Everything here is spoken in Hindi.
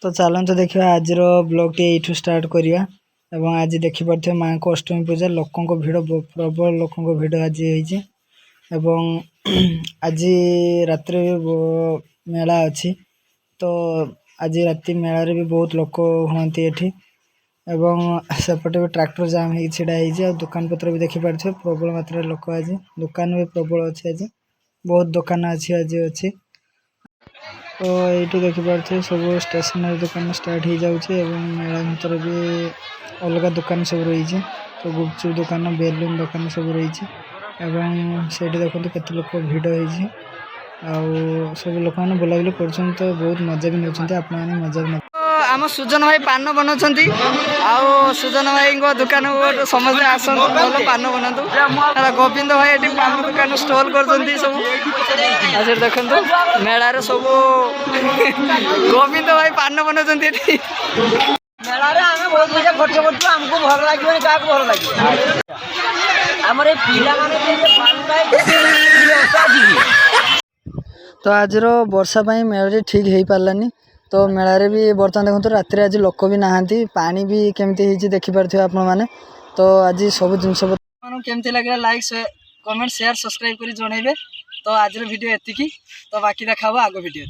तो चलते देखा आज ब्लॉग टी ये स्टार्ट करवा। एवं आज देखिपे माँ को अष्टमी पूजा लोकों भिड़ प्रबल लोकों भिड़ आज एवं आज रात मेला अच्छी। तो आज राति मेल भी बहुत लोक हमें एवं सेपटे भी ट्रैक्टर जाम हो छिड़ा दुकान पत्र भी देखिपे प्रबल मात्रा लोक आज दुकान भी प्रबल अच्छे आज बहुत दुकान अच्छी आज अच्छी। तो ये देखिपे सब स्टेशनरी दुकान स्टार्ट हो जाऊँगी मेला भर भी अलग दुकान सब रही। तो गुपचुप दुकान बेलून दुकान सब रही एवं से देखो केते लोक भिड़ होती सब लोक मैंने बुलाबुली कर तो बहुत मजा भी नौकरी आप मजा भी आम सुजन भाई पान बनाऊँ सुजन भाई दुकान समस्त आस भल पान बनातु गोविंद भाई ये पान दुकान स्टल कर सब देखो मेलार सब गोविंद भाई पान बनाऊँ मेलारे आमे बहुत मजा खर्च करछु हमको भल लागियो का भल लागियो हमरे पिला माने जे पान तो आज वर्षा मेला ठीक हो पारानी। तो मेलारे भी बर्तमान देखो रात आज लोक भी नहांती पानी भी केमती देखिपे आपण मैंने। तो आज सब जिन केमती लगे लाइक कमेंट शेयर सब्सक्राइब कर जनइबे। तो आज वीडियो एतिकी तो बाकी देखा आगो वीडियो।